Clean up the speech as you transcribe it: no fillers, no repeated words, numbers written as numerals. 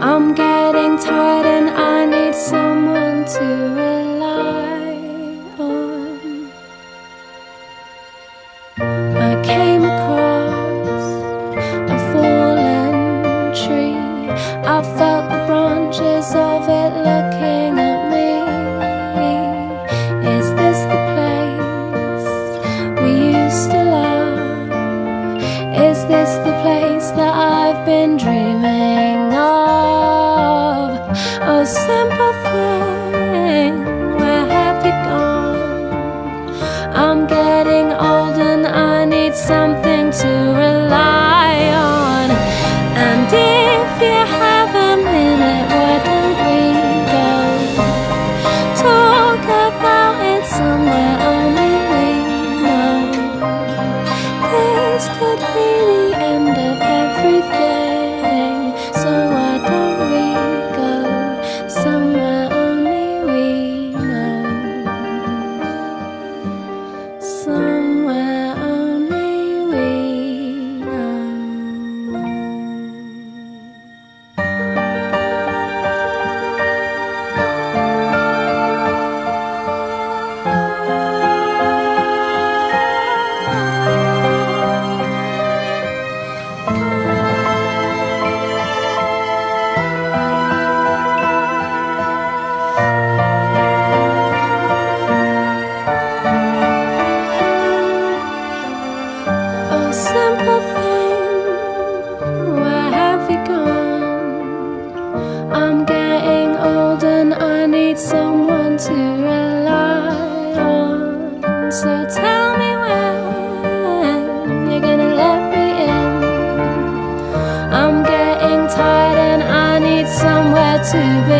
I'm getting tired and I need someone to rely on. I came across a fallen tree. I felt the branches of it looking at me. Is this the place we used to love? Is this the place that I've been dreaming of? Oh, simple thing, where have you gone? I'm getting old and I need something to rely on. And if you have a minute, why don't we go talk about it somewhere only we know? This could be the end of everything, so why don't we go somewhere only we know? Somewhere only we know. Oh, simple thing, where have you gone? I'm getting old and I need someone to rely on. So tell me when you're gonna let me in. I'm getting tired and I need somewhere to be.